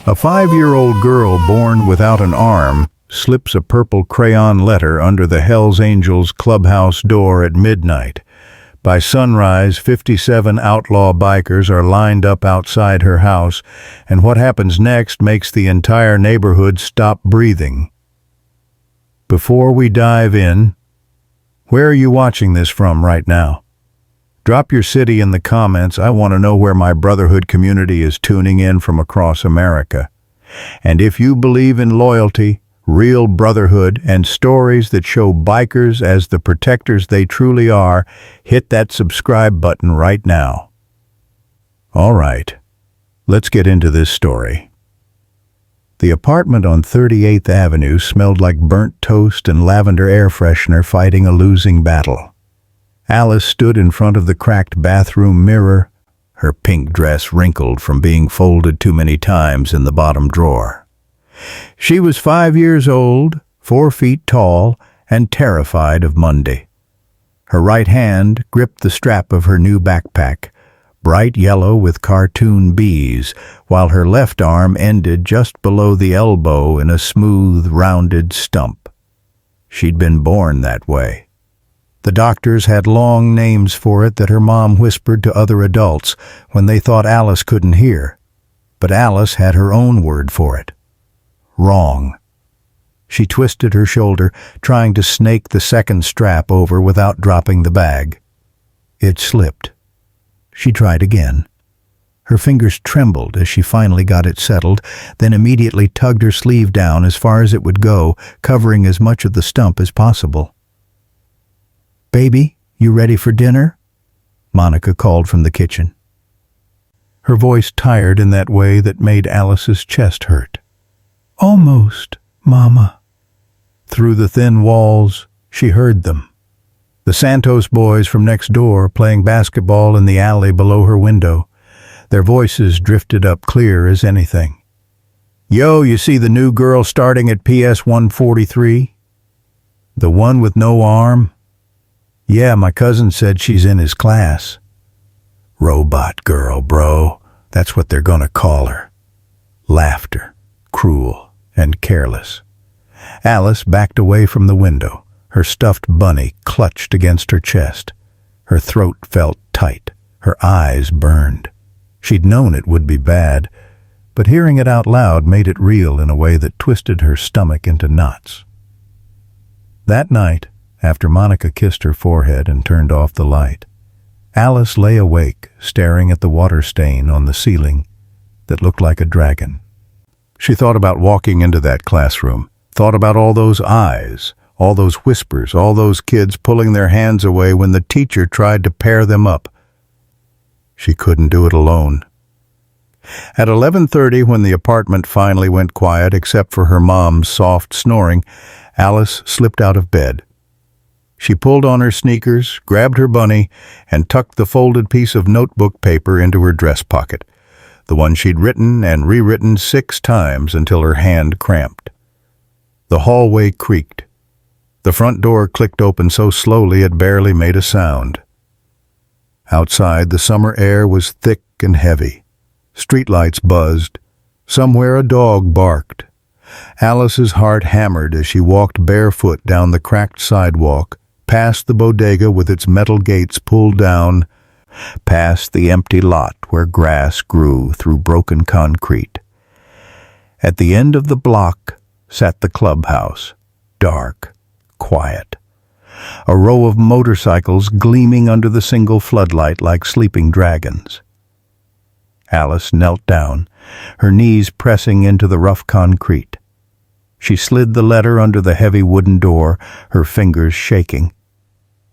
A 5-year-old girl born without an arm slips a purple crayon letter under the Hells Angels clubhouse door at midnight. By sunrise, 57 outlaw bikers are lined up outside her house, and what happens next makes the entire neighborhood stop breathing. Before we dive in, where are you watching this from right now? Drop your city in the comments. I want to know where my Brotherhood community is tuning in from across America. And if you believe in loyalty, real brotherhood, and stories that show bikers as the protectors they truly are, hit that subscribe button right now. All right, let's get into this story. The apartment on 38th Avenue smelled like burnt toast and lavender air freshener fighting a losing battle. Alice stood in front of the cracked bathroom mirror, her pink dress wrinkled from being folded too many times in the bottom drawer. She was 5 years old, 4 feet tall, and terrified of Monday. Her right hand gripped the strap of her new backpack, bright yellow with cartoon bees, while her left arm ended just below the elbow in a smooth, rounded stump. She'd been born that way. The doctors had long names for it that her mom whispered to other adults when they thought Alice couldn't hear. But Alice had her own word for it. Wrong. She twisted her shoulder, trying to snake the second strap over without dropping the bag. It slipped. She tried again. Her fingers trembled as she finally got it settled, then immediately tugged her sleeve down as far as it would go, covering as much of the stump as possible. "Baby, you ready for dinner?" Monica called from the kitchen. Her voice tired in that way that made Alice's chest hurt. "Almost, Mama." Through the thin walls, she heard them. The Santos boys from next door playing basketball in the alley below her window. Their voices drifted up clear as anything. "Yo, you see the new girl starting at PS 143? The one with no arm? Yeah, my cousin said she's in his class." "Robot girl, bro. That's what they're gonna call her." Laughter, cruel and careless. Alice backed away from the window, her stuffed bunny clutched against her chest. Her throat felt tight, her eyes burned. She'd known it would be bad, but hearing it out loud made it real in a way that twisted her stomach into knots. That night, after Monica kissed her forehead and turned off the light, Alice lay awake, staring at the water stain on the ceiling that looked like a dragon. She thought about walking into that classroom, thought about all those eyes, all those whispers, all those kids pulling their hands away when the teacher tried to pair them up. She couldn't do it alone. At 11:30, when the apartment finally went quiet except for her mom's soft snoring, Alice slipped out of bed. She pulled on her sneakers, grabbed her bunny, and tucked the folded piece of notebook paper into her dress pocket, the one she'd written and rewritten 6 times until her hand cramped. The hallway creaked. The front door clicked open so slowly it barely made a sound. Outside, the summer air was thick and heavy. Streetlights buzzed. Somewhere a dog barked. Alice's heart hammered as she walked barefoot down the cracked sidewalk, past the bodega with its metal gates pulled down, past the empty lot where grass grew through broken concrete. At the end of the block sat the clubhouse, dark, quiet. A row of motorcycles gleaming under the single floodlight like sleeping dragons. Alice knelt down, her knees pressing into the rough concrete. She slid the letter under the heavy wooden door, her fingers shaking.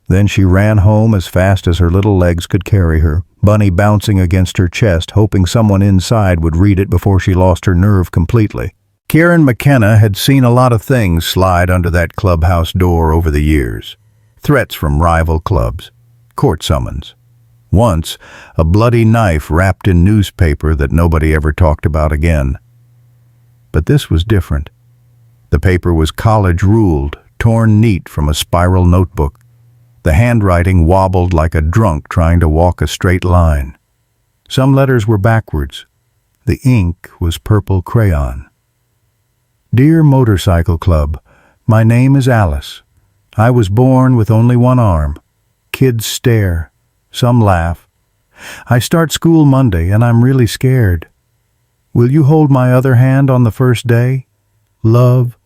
Then she ran home as fast as her little legs could carry her, Bunny bouncing against her chest, hoping someone inside would read it before she lost her nerve completely. Kieran McKenna had seen a lot of things slide under that clubhouse door over the years. Threats from rival clubs, court summons. Once, a bloody knife wrapped in newspaper that nobody ever talked about again. But this was different. The paper was college-ruled, torn neat from a spiral notebook. The handwriting wobbled like a drunk trying to walk a straight line. Some letters were backwards. The ink was purple crayon. Dear Motorcycle Club, my name is Alice. I was born with only one arm. Kids stare. Some laugh. I start school Monday and I'm really scared. Will you hold my other hand on the first day? Love,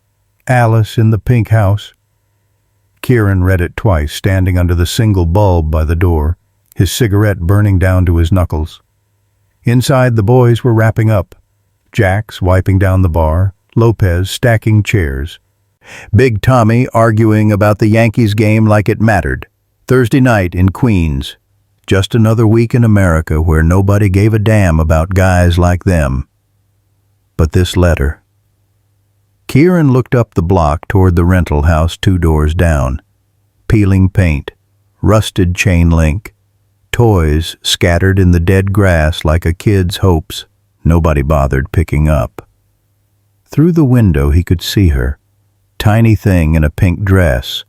Alice in the pink house. Kieran read it twice, standing under the single bulb by the door, his cigarette burning down to his knuckles. Inside, the boys were wrapping up. Jax wiping down the bar, Lopez stacking chairs. Big Tommy arguing about the Yankees game like it mattered. Thursday night in Queens. Just another week in America where nobody gave a damn about guys like them. But this letter. Kieran looked up the block toward the rental house 2 doors down. Peeling paint, rusted chain link, toys scattered in the dead grass like a kid's hopes nobody bothered picking up. Through the window he could see her, tiny thing in a pink dress,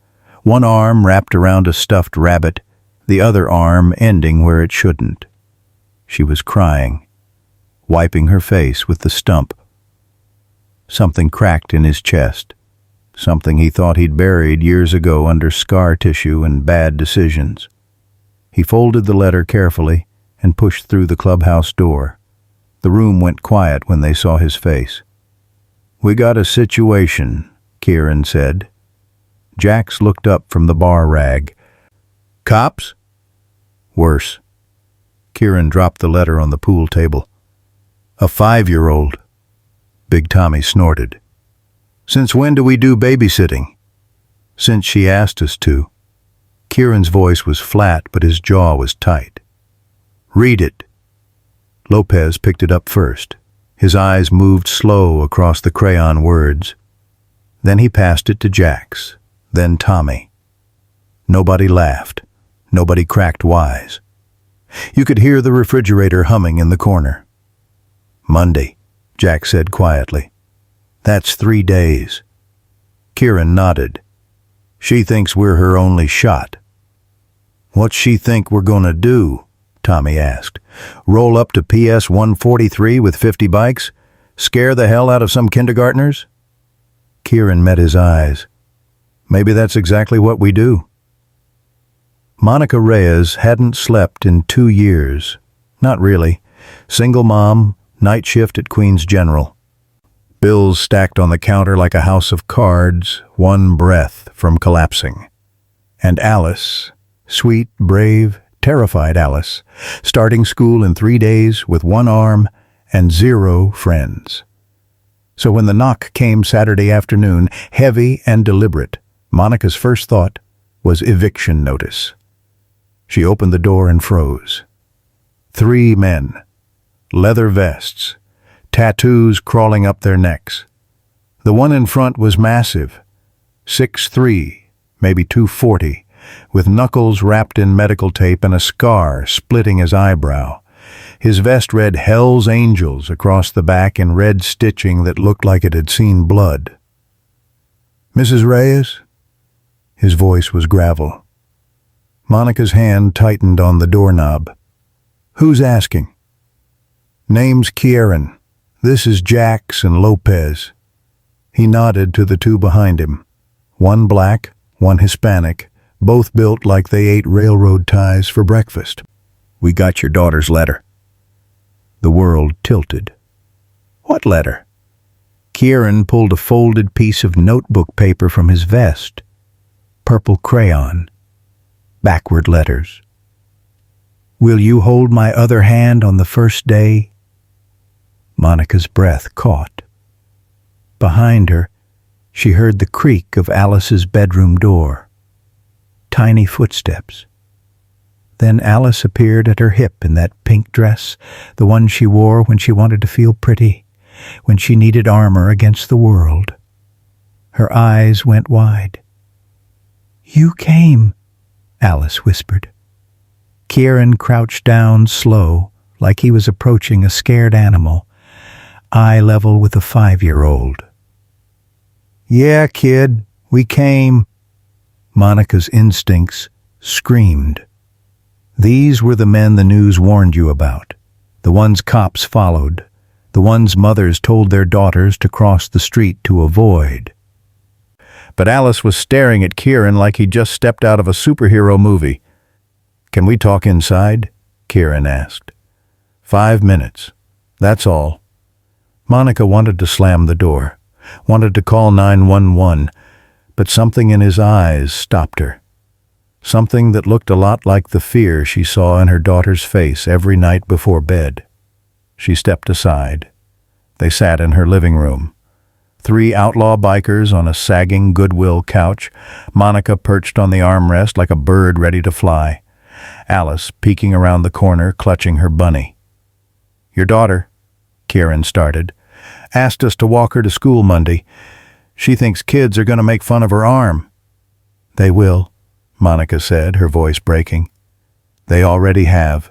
one arm wrapped around a stuffed rabbit, the other arm ending where it shouldn't. She was crying, wiping her face with the stump. Something cracked in his chest, something he thought he'd buried years ago under scar tissue and bad decisions. He folded the letter carefully and pushed through the clubhouse door. The room went quiet when they saw his face. "We got a situation," Kieran said. Jax looked up from the bar rag. "Cops?" "Worse." Kieran dropped the letter on the pool table. "A 5-year-old. Big Tommy snorted. "Since when do we do babysitting?" "Since she asked us to." Kieran's voice was flat, but his jaw was tight. "Read it." Lopez picked it up first. His eyes moved slow across the crayon words. Then he passed it to Jax, then Tommy. Nobody laughed. Nobody cracked wise. You could hear the refrigerator humming in the corner. "Monday," Jax said quietly. "That's 3 days." Kieran nodded. "She thinks we're her only shot." "What's she think we're gonna do?" Tommy asked. "Roll up to PS 143 with 50 bikes? Scare the hell out of some kindergartners?" Kieran met his eyes. "Maybe that's exactly what we do." Monica Reyes hadn't slept in 2 years. Not really. Single mom, night shift at Queens General. Bills stacked on the counter like a house of cards, one breath from collapsing. And Alice, sweet, brave, terrified Alice, starting school in 3 days with 1 arm and 0 friends. So when the knock came Saturday afternoon, heavy and deliberate, Monica's first thought was eviction notice. She opened the door and froze. 3 men, leather vests, tattoos crawling up their necks. The one in front was massive, 6'3", maybe 240, with knuckles wrapped in medical tape and a scar splitting his eyebrow. His vest read Hell's Angels across the back in red stitching that looked like it had seen blood. "Mrs. Reyes?" His voice was gravel. Monica's hand tightened on the doorknob. "Who's asking?" "Name's Kieran. This is Jax and Lopez." He nodded to the 2 behind him. One black, one Hispanic, both built like they ate railroad ties for breakfast. "We got your daughter's letter." The world tilted. "What letter?" Kieran pulled a folded piece of notebook paper from his vest. Purple crayon. Backward letters. "Will you hold my other hand on the first day?" Monica's breath caught. Behind her, she heard the creak of Alice's bedroom door. Tiny footsteps. Then Alice appeared at her hip in that pink dress, the one she wore when she wanted to feel pretty, when she needed armor against the world. Her eyes went wide. "You came," Alice whispered. Kieran crouched down slow, like he was approaching a scared animal, eye level with a 5-year-old. "Yeah, kid, we came." Monica's instincts screamed. These were the men the news warned you about, the ones cops followed, the ones mothers told their daughters to cross the street to avoid. But Alice was staring at Kieran like he'd just stepped out of a superhero movie. "Can we talk inside?" Kieran asked. 5 minutes. That's all. Monica wanted to slam the door, wanted to call 911, but something in his eyes stopped her. Something that looked a lot like the fear she saw in her daughter's face every night before bed. She stepped aside. They sat in her living room. 3 outlaw bikers on a sagging Goodwill couch, Monica perched on the armrest like a bird ready to fly, Alice peeking around the corner clutching her bunny. "Your daughter," Kieran started, "asked us to walk her to school Monday. She thinks kids are going to make fun of her arm." "They will," Monica said, her voice breaking. "They already have."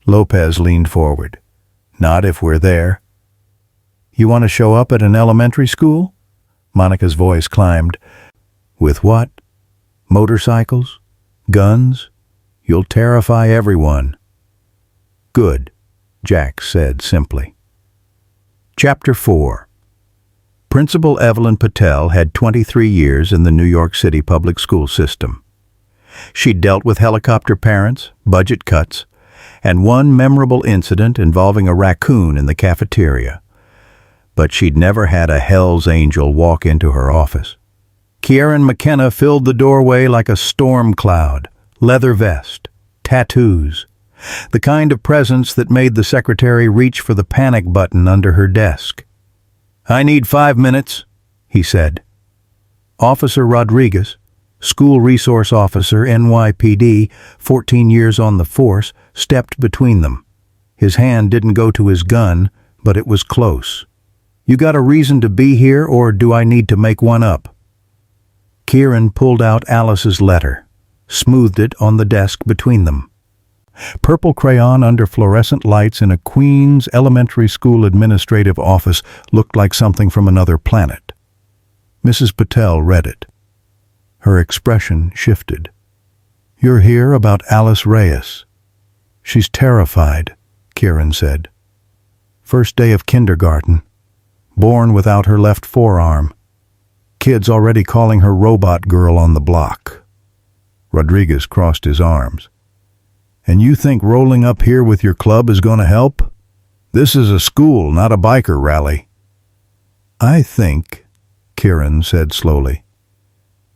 Lopez leaned forward. "Not if we're there." "You want to show up at an elementary school?" Monica's voice climbed. "With what? Motorcycles? Guns? You'll terrify everyone." "Good," Jack said simply. Chapter 4. Principal Evelyn Patel had 23 years in the New York City public school system. She'd dealt with helicopter parents, budget cuts, and one memorable incident involving a raccoon in the cafeteria. But she'd never had a Hell's Angel walk into her office. Kieran McKenna filled the doorway like a storm cloud, leather vest, tattoos, the kind of presence that made the secretary reach for the panic button under her desk. "I need 5 minutes," he said. Officer Rodriguez, school resource officer, NYPD, 14 years on the force, stepped between them. His hand didn't go to his gun, but it was close. "You got a reason to be here, or do I need to make one up?" Kieran pulled out Alice's letter, smoothed it on the desk between them. Purple crayon under fluorescent lights in a Queens elementary school administrative office looked like something from another planet. Mrs. Patel read it. Her expression shifted. "You're here about Alice Reyes. She's terrified," Kieran said. "First day of kindergarten. Born without her left forearm. Kids already calling her Robot Girl on the block." Rodriguez crossed his arms. "And you think rolling up here with your club is going to help? This is a school, not a biker rally." "I think," Kieran said slowly,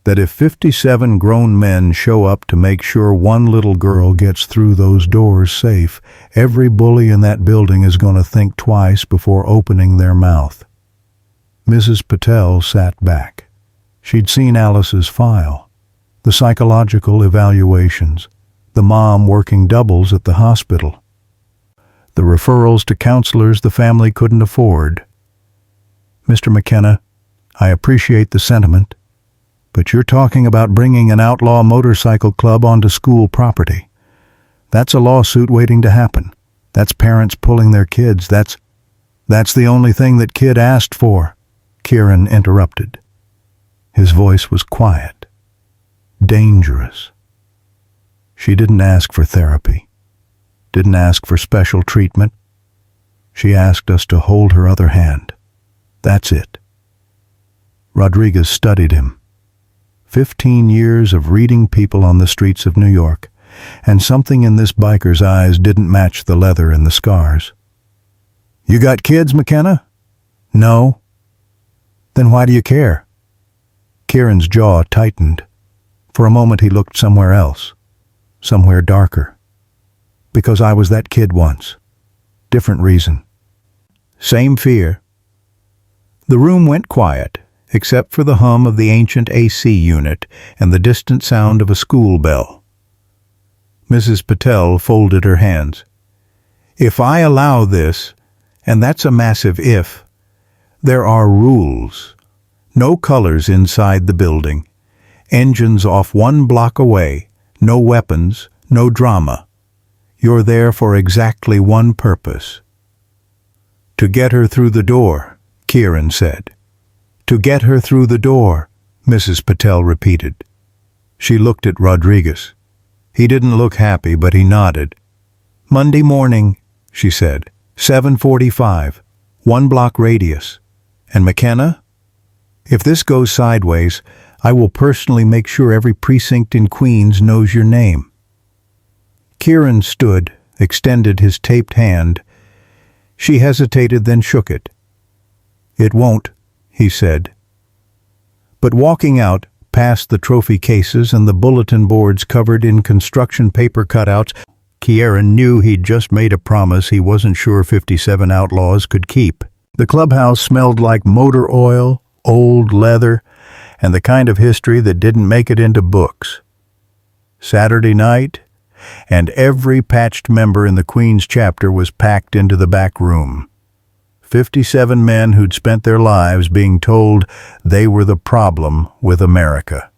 "that if 57 grown men show up to make sure one little girl gets through those doors safe, every bully in that building is going to think twice before opening their mouth." Mrs. Patel sat back. She'd seen Alice's file, the psychological evaluations, the mom working doubles at the hospital, the referrals to counselors the family couldn't afford. "Mr. McKenna, I appreciate the sentiment, but you're talking about bringing an outlaw motorcycle club onto school property. That's a lawsuit waiting to happen. That's parents pulling their kids. That's the only thing that kid asked for," Kieran interrupted. His voice was quiet, dangerous. "She didn't ask for therapy, didn't ask for special treatment. She asked us to hold her other hand. That's it." Rodriguez studied him. 15 years of reading people on the streets of New York, and something in this biker's eyes didn't match the leather and the scars. "You got kids, McKenna?" "No." "Then why do you care?" Kieran's jaw tightened. For a moment he looked somewhere else. Somewhere darker. "Because I was that kid once. Different reason. Same fear." The room went quiet, except for the hum of the ancient AC unit and the distant sound of a school bell. Mrs. Patel folded her hands. "If I allow this, and that's a massive if, there are rules. No colors inside the building. Engines off 1 block away. No weapons, no drama. You're there for exactly one purpose." "To get her through the door," Kieran said. "To get her through the door," Mrs. Patel repeated. She looked at Rodriguez. He didn't look happy, but he nodded. "Monday morning," she said, 7:45. 1 block radius. And McKenna? If this goes sideways, I will personally make sure every precinct in Queens knows your name." Kieran stood, extended his taped hand. She hesitated, then shook it. "It won't," he said. But walking out, past the trophy cases and the bulletin boards covered in construction paper cutouts, Kieran knew he'd just made a promise he wasn't sure 57 Outlaws could keep. The clubhouse smelled like motor oil, old leather, and the kind of history that didn't make it into books. Saturday night, and every patched member in the Queens chapter was packed into the back room. 57 men who'd spent their lives being told they were the problem with America.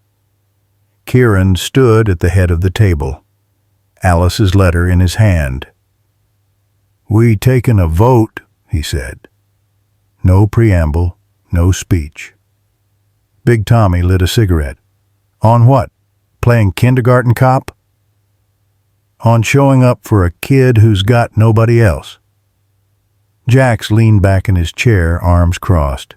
Kieran stood at the head of the table, Alice's letter in his hand. "We taken a vote," he said. No preamble, no speech. Big Tommy lit a cigarette. "On what? Playing kindergarten cop?" "On showing up for a kid who's got nobody else." Jax leaned back in his chair, arms crossed.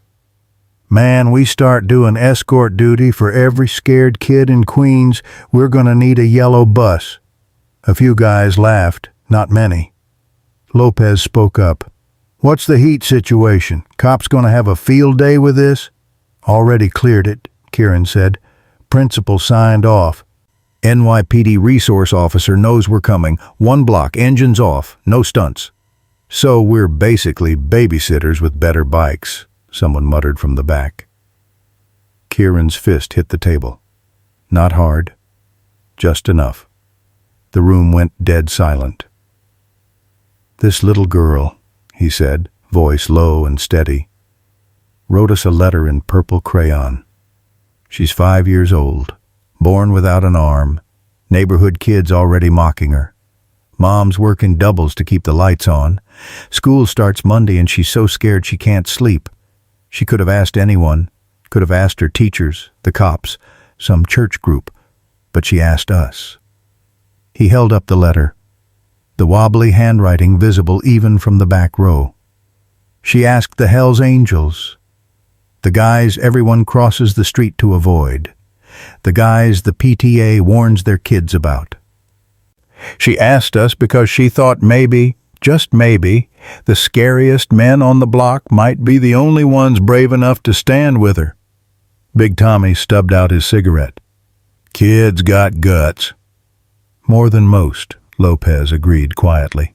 "Man, we start doing escort duty for every scared kid in Queens, we're gonna need a yellow bus." A few guys laughed, not many. Lopez spoke up. "What's the heat situation? Cops gonna have a field day with this?" "Already cleared it," Kieran said. "Principal signed off. NYPD resource officer knows we're coming. 1 block, engines off, no stunts." "So we're basically babysitters with better bikes," someone muttered from the back. Kieran's fist hit the table. Not hard, just enough. The room went dead silent. "This little girl," he said, voice low and steady, "wrote us a letter in purple crayon. She's 5 years old, born without an arm, neighborhood kids already mocking her. Mom's working doubles to keep the lights on. School starts Monday and she's so scared she can't sleep. She could have asked anyone, could have asked her teachers, the cops, some church group, but she asked us." He held up the letter, the wobbly handwriting visible even from the back row. "She asked the Hells Angels, the guys everyone crosses the street to avoid, the guys the PTA warns their kids about. She asked us because she thought maybe, just maybe, the scariest men on the block might be the only ones brave enough to stand with her." Big Tommy stubbed out his cigarette. "Kids got guts." "More than most," Lopez agreed quietly.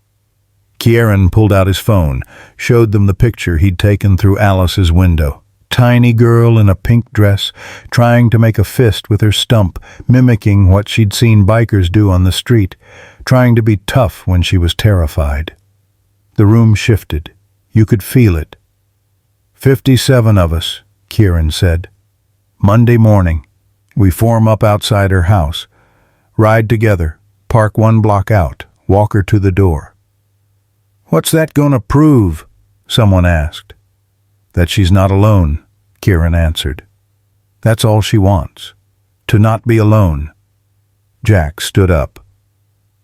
Kieran pulled out his phone, showed them the picture he'd taken through Alice's window. Tiny girl in a pink dress, trying to make a fist with her stump, mimicking what she'd seen bikers do on the street, trying to be tough when she was terrified. The room shifted. You could feel it. 57 of us, Kieran said. Monday morning, we form up outside her house, ride together, park 1 block out, walk her to the door. "What's that gonna prove?" someone asked. "That she's not alone," Kieran answered. "That's all she wants, to not be alone." Jack stood up.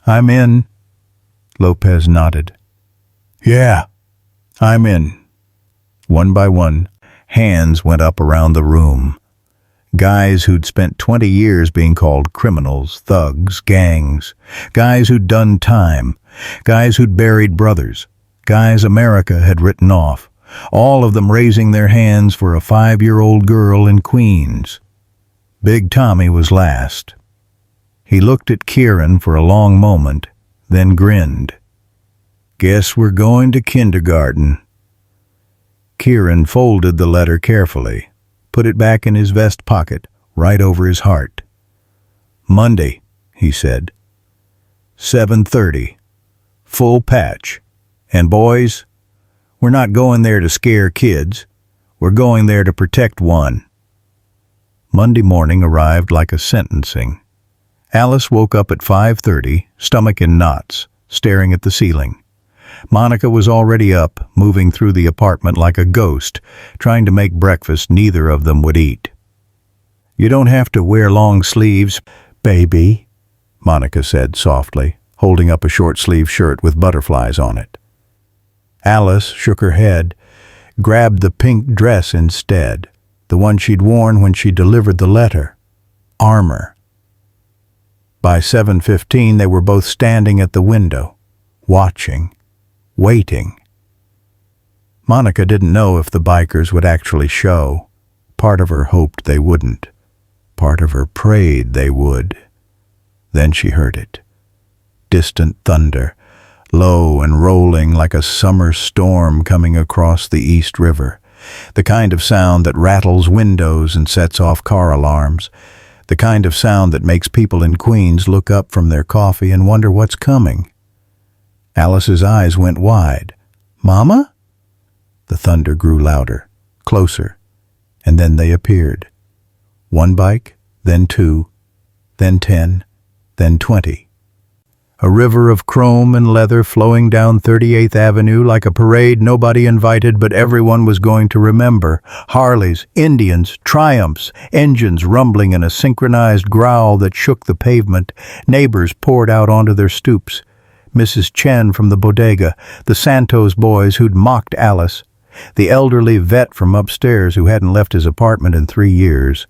"I'm in." Lopez nodded. "Yeah, I'm in." One by one, hands went up around the room. Guys who'd spent 20 years being called criminals, thugs, gangs. Guys who'd done time. Guys who'd buried brothers. Guys America had written off. All of them raising their hands for a 5-year-old girl in Queens. Big Tommy was last. He looked at Kieran for a long moment, then grinned. "Guess we're going to kindergarten." Kieran folded the letter carefully, put it back in his vest pocket, right over his heart. "Monday," he said. 7:30. Full patch. And boys, we're not going there to scare kids. We're going there to protect one. Monday morning arrived like a sentencing. Alice woke up at 5:30, stomach in knots, staring at the ceiling. Monica was already up, moving through the apartment like a ghost, trying to make breakfast neither of them would eat. "You don't have to wear long sleeves, baby," Monica said softly, holding up a short-sleeved shirt with butterflies on it. Alice shook her head. grabbed the pink dress instead, the one she'd worn when she delivered the letter. Armor. By 7:15 they were both standing at the window, watching, waiting. Monica didn't know if the bikers would actually show. Part of her hoped they wouldn't. Part of her prayed they would. Then she heard it. Distant thunder, low and rolling like a summer storm coming across the East River. The kind of sound that rattles windows and sets off car alarms. The kind of sound that makes people in Queens look up from their coffee and wonder what's coming. Alice's eyes went wide. "Mama?" The thunder grew louder, closer, and then they appeared. One bike, then two, then 10, then 20. A river of chrome and leather flowing down 38th Avenue like a parade nobody invited but everyone was going to remember. Harleys, Indians, Triumphs, engines rumbling in a synchronized growl that shook the pavement. Neighbors poured out onto their stoops. Mrs. Chen from the bodega, the Santos boys who'd mocked Alice, the elderly vet from upstairs who hadn't left his apartment in 3 years.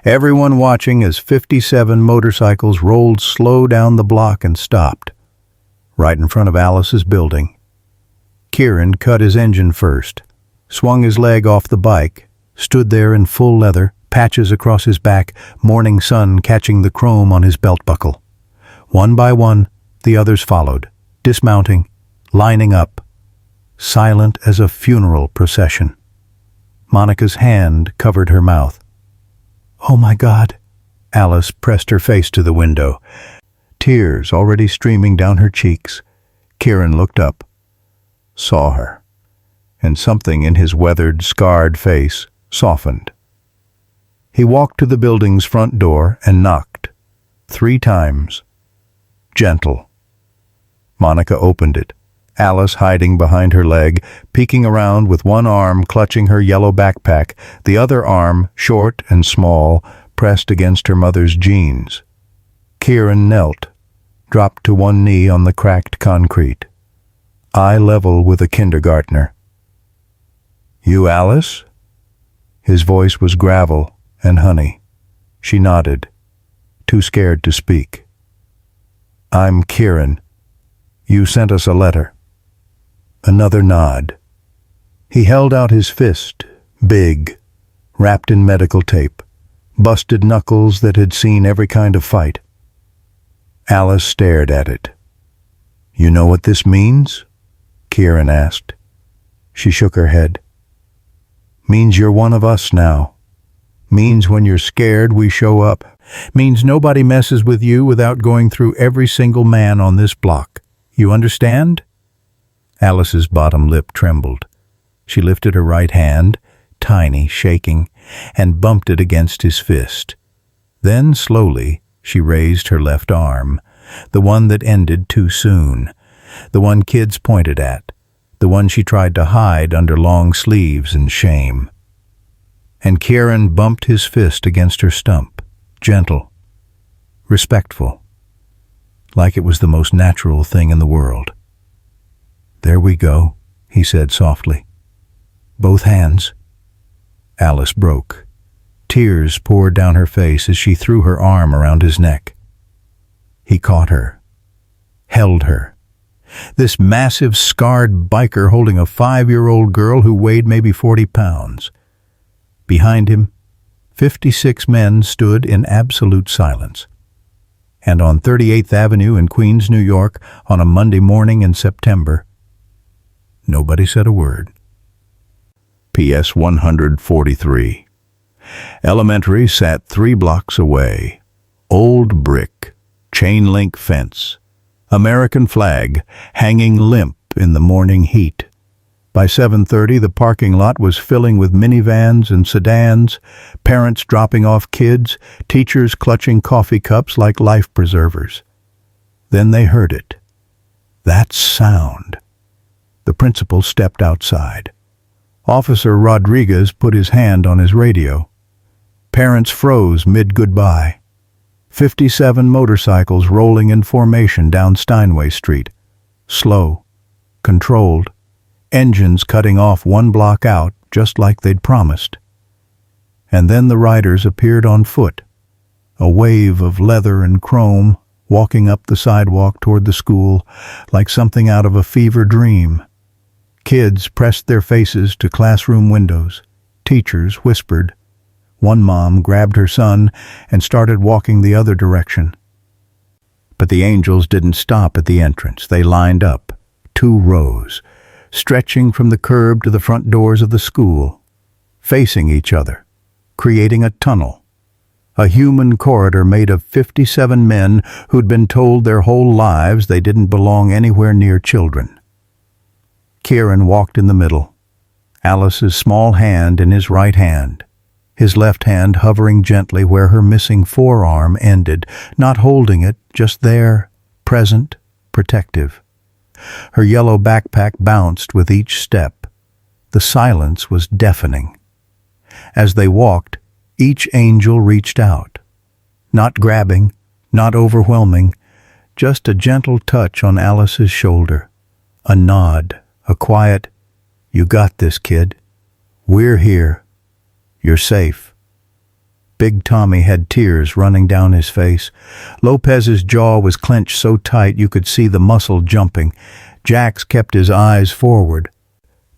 Everyone watching as 57 motorcycles rolled slow down the block and stopped, right in front of Alice's building. Kieran cut his engine first, swung his leg off the bike, stood there in full leather, patches across his back, morning sun catching the chrome on his belt buckle. One by one, the others followed, dismounting, lining up, silent as a funeral procession. Monica's hand covered her mouth. "Oh my God." Alice pressed her face to the window, tears already streaming down her cheeks. Kieran looked up, saw her, and something in his weathered, scarred face softened. He walked to the building's front door and knocked, 3 times. Gentle. Monica opened it, Alice hiding behind her leg, peeking around with one arm clutching her yellow backpack, the other arm, short and small, pressed against her mother's jeans. Kieran knelt, dropped to one knee on the cracked concrete, eye level with a kindergartner. "You Alice?" His voice was gravel and honey. She nodded, too scared to speak. "I'm Kieran. You sent us a letter." Another nod. He held out his fist, big, wrapped in medical tape, busted knuckles that had seen every kind of fight. Alice stared at it. "You know what this means?" Kieran asked. She shook her head. "Means you're one of us now. Means when you're scared we show up. Means nobody messes with you without going through every single man on this block. You understand?" Alice's bottom lip trembled. She lifted her right hand, tiny, shaking, and bumped it against his fist. Then, slowly, she raised her left arm, the one that ended too soon, the one kids pointed at, the one she tried to hide under long sleeves in shame. And Kieran bumped his fist against her stump, gentle, respectful, like it was the most natural thing in the world. "There we go," he said softly. "Both hands." Alice broke. Tears poured down her face as she threw her arm around his neck. He caught her, held her. This massive, scarred biker holding a 5-year-old girl who weighed maybe 40 pounds. Behind him, 56 men stood in absolute silence. And on 38th Avenue in Queens, New York, on a Monday morning in September, nobody said a word. PS 143. Elementary sat 3 blocks away. Old brick, chain-link fence, American flag hanging limp in the morning heat. By 7:30, the parking lot was filling with minivans and sedans, parents dropping off kids, teachers clutching coffee cups like life preservers. Then they heard it. That sound. The principal stepped outside. Officer Rodriguez put his hand on his radio. Parents froze mid-goodbye. 57 motorcycles rolling in formation down Steinway Street. Slow, controlled, engines cutting off one block out just like they'd promised. And then the riders appeared on foot, a wave of leather and chrome walking up the sidewalk toward the school like something out of a fever dream. Kids pressed their faces to classroom windows. Teachers whispered. One mom grabbed her son and started walking the other direction. But the angels didn't stop at the entrance. They lined up, 2 rows, stretching from the curb to the front doors of the school, facing each other, creating a tunnel, a human corridor made of 57 men who'd been told their whole lives they didn't belong anywhere near children. Kieran walked in the middle, Alice's small hand in his right hand, his left hand hovering gently where her missing forearm ended, not holding it, just there, present, protective. Her yellow backpack bounced with each step. The silence was deafening. As they walked, each angel reached out. Not grabbing, not overwhelming, just a gentle touch on Alice's shoulder. A nod, a quiet, "You got this, kid. We're here. You're safe." Big Tommy had tears running down his face. Lopez's jaw was clenched so tight you could see the muscle jumping. Jax kept his eyes forward,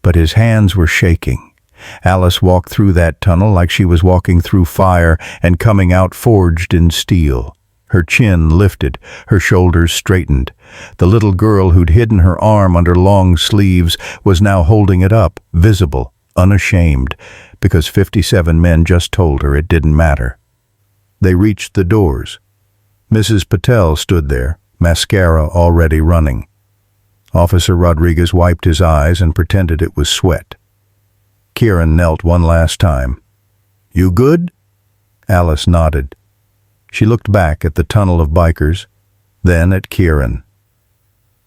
but his hands were shaking. Alice walked through that tunnel like she was walking through fire and coming out forged in steel. Her chin lifted, her shoulders straightened. The little girl who'd hidden her arm under long sleeves was now holding it up, visible, unashamed, because 57 men just told her it didn't matter. They reached the doors. Mrs. Patel stood there, mascara already running. Officer Rodriguez wiped his eyes and pretended it was sweat. Kieran knelt one last time. "You good?" Alice nodded. She looked back at the tunnel of bikers, then at Kieran.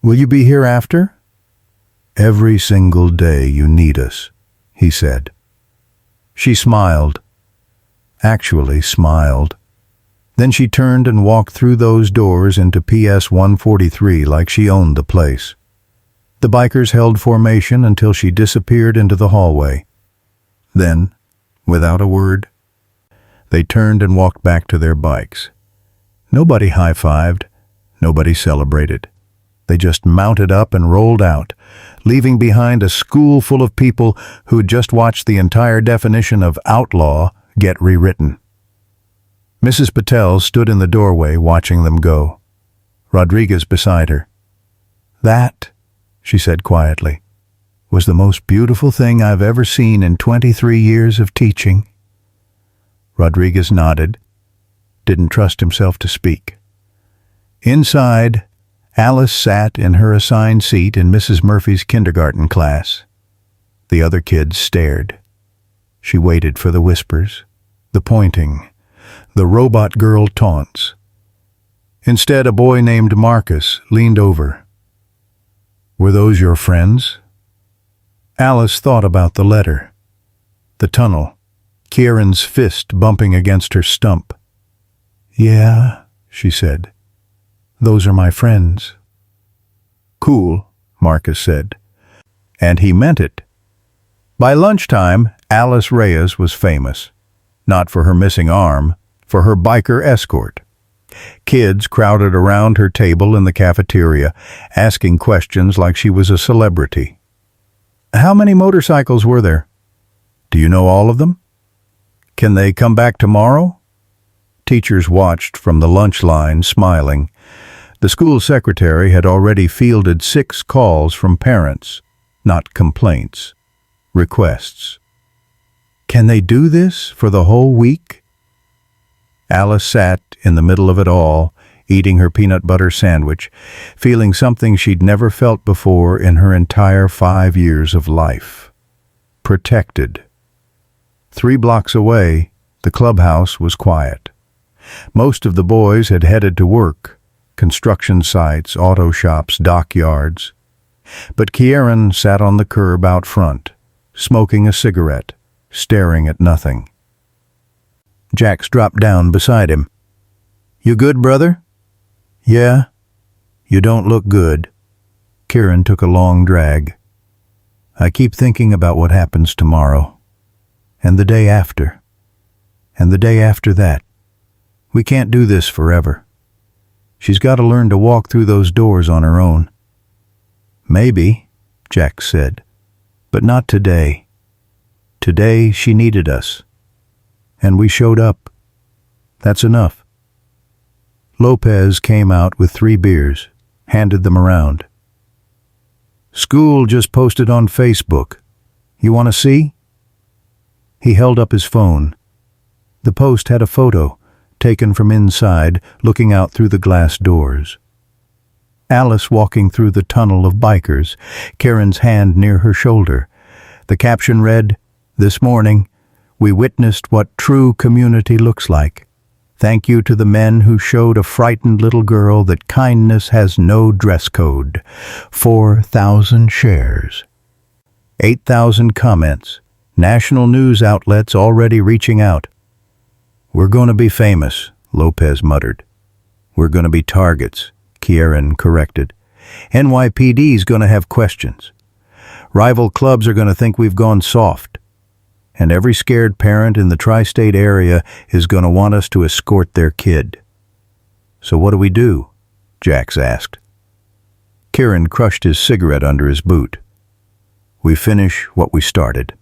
"Will you be here after?" "Every single day you need us," he said. She smiled. Actually smiled. Then she turned and walked through those doors into PS 143 like she owned the place. The bikers held formation until she disappeared into the hallway. Then, without a word, they turned and walked back to their bikes. Nobody high-fived, nobody celebrated. They just mounted up and rolled out, leaving behind a school full of people who'd just watched the entire definition of outlaw get rewritten. Mrs. Patel stood in the doorway watching them go, Rodriguez beside her. "That," she said quietly, "was the most beautiful thing I've ever seen in 23 years of teaching." Rodriguez nodded, didn't trust himself to speak. Inside, Alice sat in her assigned seat in Mrs. Murphy's kindergarten class. The other kids stared. She waited for the whispers, the pointing, the robot girl taunts. Instead, a boy named Marcus leaned over. "Were those your friends?" Alice thought about the letter, the tunnel, Kieran's fist bumping against her stump. "Yeah," she said. "Those are my friends." "Cool," Marcus said. And he meant it. By lunchtime, Alice Reyes was famous. Not for her missing arm, for her biker escort. Kids crowded around her table in the cafeteria, asking questions like she was a celebrity. "How many motorcycles were there? Do you know all of them? Can they come back tomorrow?" Teachers watched from the lunch line, smiling. The school secretary had already fielded 6 calls from parents, not complaints, requests. "Can they do this for the whole week?" Alice sat in the middle of it all, eating her peanut butter sandwich, feeling something she'd never felt before in her entire 5 years of life. Protected. 3 blocks away, the clubhouse was quiet. Most of the boys had headed to work, construction sites, auto shops, dockyards. But Kieran sat on the curb out front, smoking a cigarette, staring at nothing. Jax dropped down beside him. "You good, brother?" "Yeah." "You don't look good." Kieran took a long drag. I keep thinking about what happens tomorrow, and the day after, and the day after that. We can't do this forever. She's got to learn to walk through those doors on her own. Maybe, Jack said, but not today. Today she needed us, and we showed up. That's enough. Lopez came out with 3 beers, handed them around. School just posted on Facebook. You want to see? He held up his phone. The post had a photo, taken from inside, looking out through the glass doors. Alice walking through the tunnel of bikers, Karen's hand near her shoulder. The caption read, "This morning, we witnessed what true community looks like. Thank you to the men who showed a frightened little girl that kindness has no dress code. 4,000 shares. 8,000 comments. National news outlets already reaching out. We're going to be famous, Lopez muttered. We're going to be targets, Kieran corrected. NYPD's going to have questions. Rival clubs are going to think we've gone soft. And every scared parent in the tri-state area is going to want us to escort their kid. So what do we do? Jax asked. Kieran crushed his cigarette under his boot. We finish what we started.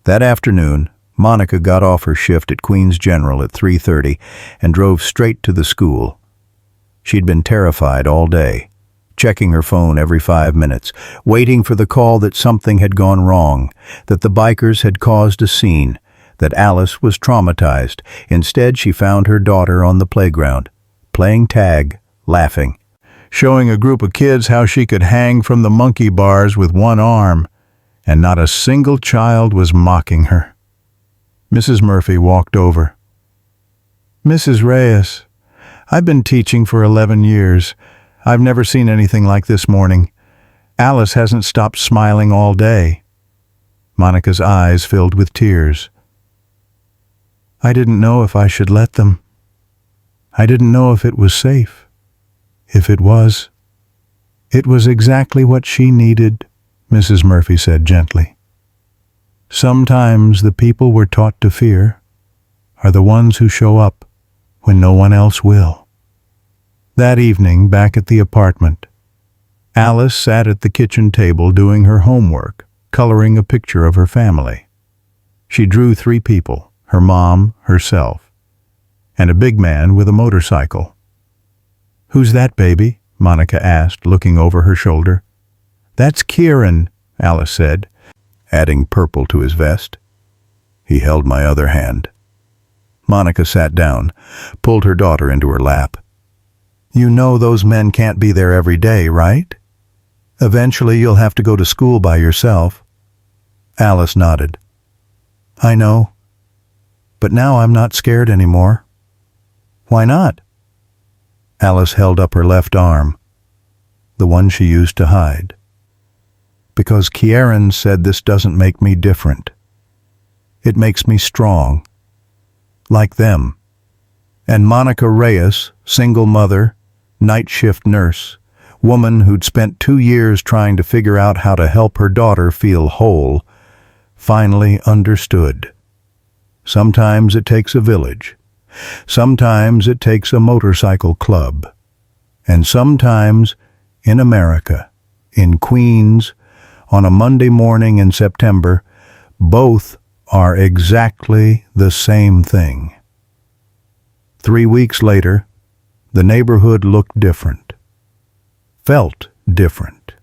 That afternoon, Monica got off her shift at Queens General at 3:30 and drove straight to the school. She'd been terrified all day, checking her phone every 5 minutes, waiting for the call that something had gone wrong, that the bikers had caused a scene, that Alice was traumatized. Instead, she found her daughter on the playground, playing tag, laughing, showing a group of kids how she could hang from the monkey bars with one arm, and not a single child was mocking her. Mrs. Murphy walked over. Mrs. Reyes, I've been teaching for 11 years. I've never seen anything like this morning. Alice hasn't stopped smiling all day. Monica's eyes filled with tears. I didn't know if I should let them. I didn't know if it was safe. If it was exactly what she needed, Mrs. Murphy said gently. Sometimes the people we're taught to fear are the ones who show up when no one else will. That evening, back at the apartment, Alice sat at the kitchen table doing her homework, coloring a picture of her family. She drew 3 people, her mom, herself, and a big man with a motorcycle. Who's that baby? Monica asked, looking over her shoulder. That's Kieran, Alice said, adding purple to his vest. He held my other hand. Monica sat down, pulled her daughter into her lap. You know those men can't be there every day, right? Eventually you'll have to go to school by yourself. Alice nodded. I know. But now I'm not scared anymore. Why not? Alice held up her left arm, the one she used to hide. Because Kieran said this doesn't make me different. It makes me strong. Like them. And Monica Reyes, single mother, night shift nurse, woman who'd spent 2 years trying to figure out how to help her daughter feel whole, finally understood. Sometimes it takes a village. Sometimes it takes a motorcycle club. And sometimes, in America, in Queens, on a Monday morning in September, both are exactly the same thing. 3 weeks later, the neighborhood looked different, felt different.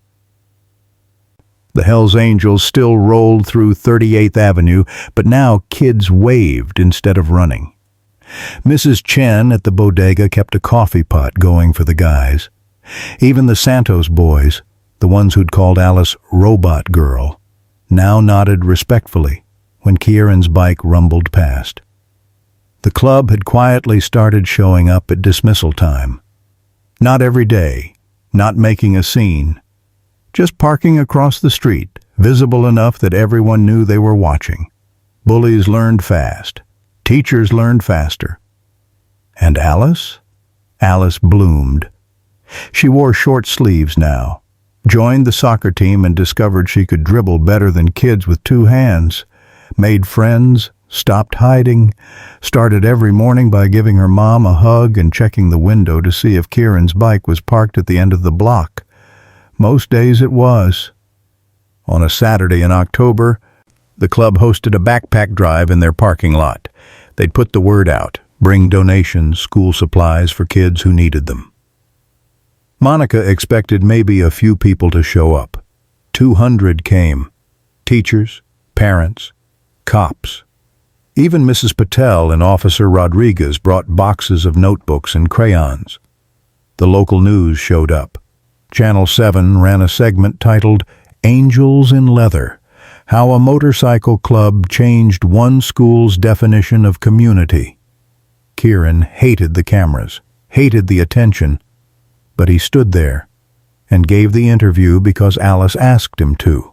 The Hells Angels still rolled through 38th Avenue, but now kids waved instead of running. Mrs. Chen at the bodega kept a coffee pot going for the guys. Even the Santos boys, the ones who'd called Alice Robot Girl, now nodded respectfully when Kieran's bike rumbled past. The club had quietly started showing up at dismissal time. Not every day, not making a scene, just parking across the street, visible enough that everyone knew they were watching. Bullies learned fast. Teachers learned faster. And Alice? Alice bloomed. She wore short sleeves now, joined the soccer team and discovered she could dribble better than kids with two hands, made friends, stopped hiding, started every morning by giving her mom a hug and checking the window to see if Kieran's bike was parked at the end of the block. Most days it was. On a Saturday in October, the club hosted a backpack drive in their parking lot. They'd put the word out, bring donations, school supplies for kids who needed them. Monica expected maybe a few people to show up. 200 came. Teachers, parents, cops. Even Mrs. Patel and Officer Rodriguez brought boxes of notebooks and crayons. The local news showed up. Channel 7 ran a segment titled "Angels in Leather: How a Motorcycle Club Changed One School's Definition of Community." Kieran hated the cameras, hated the attention, but he stood there and gave the interview because Alice asked him to.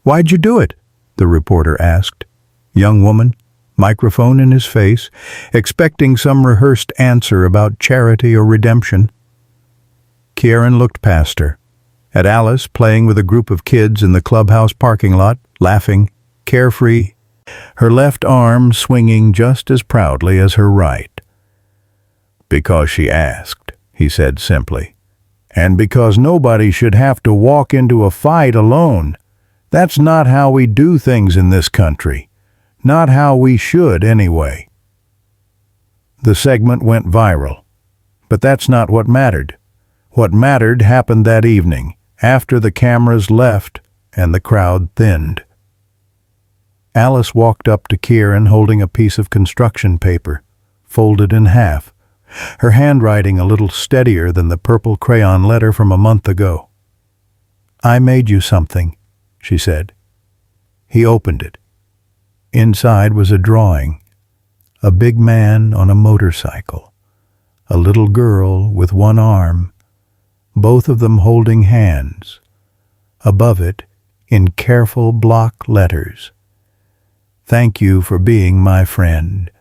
"Why'd you do it?" the reporter asked. Young woman, microphone in his face, expecting some rehearsed answer about charity or redemption. Kieran looked past her, at Alice playing with a group of kids in the clubhouse parking lot, laughing, carefree, her left arm swinging just as proudly as her right. "Because she asked," he said simply. "And because nobody should have to walk into a fight alone. That's not how we do things in this country. Not how we should, anyway." The segment went viral, but that's not what mattered. What mattered happened that evening, after the cameras left and the crowd thinned. Alice walked up to Kieran holding a piece of construction paper, folded in half, her handwriting a little steadier than the purple crayon letter from a month ago. "I made you something," she said. He opened it. Inside was a drawing, a big man on a motorcycle, a little girl with one arm, both of them holding hands. Above it, in careful block letters, "Thank you for being my friend."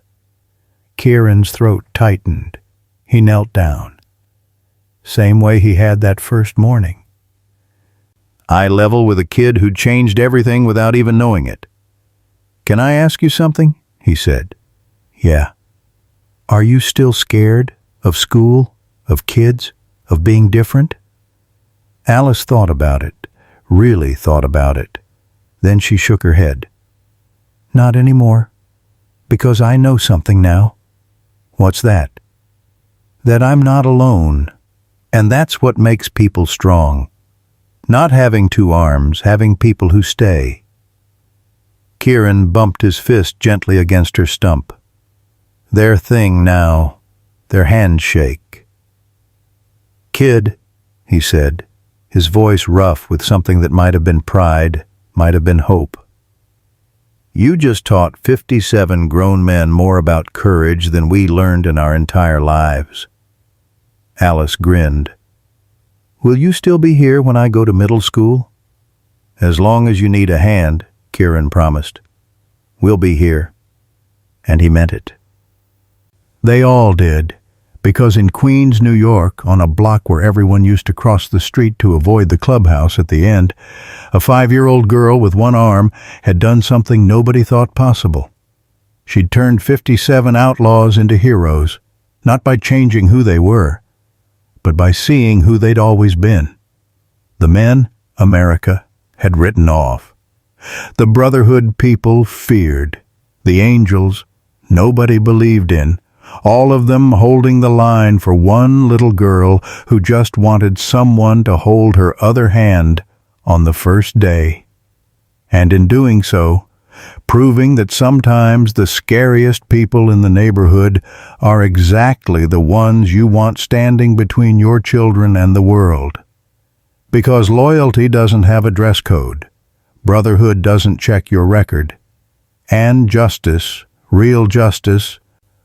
Kieran's throat tightened. He knelt down. Same way he had that first morning. "Eye level with a kid who changed everything without even knowing it. Can I ask you something?" he said. "Yeah." "Are you still scared of school, of kids, of being different?" Alice thought about it, really thought about it. Then she shook her head. "Not anymore, because I know something now." "What's that?" "That I'm not alone, and that's what makes people strong. Not having two arms, having people who stay." Kieran bumped his fist gently against her stump. "Their thing now, their handshake." "Kid," he said, his voice rough with something that might have been pride, might have been hope. "You just taught 57 grown men more about courage than we learned in our entire lives." Alice grinned. "Will you still be here when I go to middle school?" "As long as you need a hand," Kieran promised. "We'll be here." And he meant it. They all did, because in Queens, New York, on a block where everyone used to cross the street to avoid the clubhouse at the end, a 5-year-old girl with one arm had done something nobody thought possible. She'd turned 57 outlaws into heroes, not by changing who they were, but by seeing who they'd always been. The men America had written off. The Brotherhood people feared. The angels nobody believed in, all of them holding the line for one little girl who just wanted someone to hold her other hand on the first day. And in doing so, proving that sometimes the scariest people in the neighborhood are exactly the ones you want standing between your children and the world. Because loyalty doesn't have a dress code. Brotherhood doesn't check your record. And justice, real justice,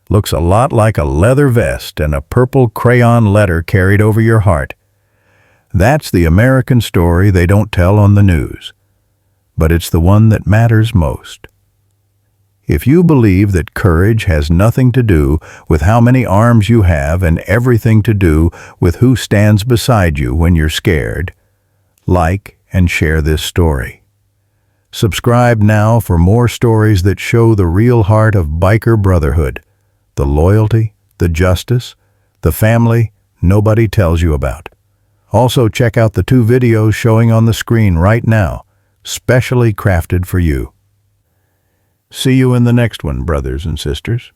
looks a lot like a leather vest and a purple crayon letter carried over your heart. That's the American story they don't tell on the news. But it's the one that matters most. If you believe that courage has nothing to do with how many arms you have and everything to do with who stands beside you when you're scared, like, and share this story. Subscribe now for more stories that show the real heart of biker brotherhood, the loyalty, the justice, the family nobody tells you about. Also, check out the 2 videos showing on the screen right now, specially crafted for you. See you in the next one, brothers and sisters.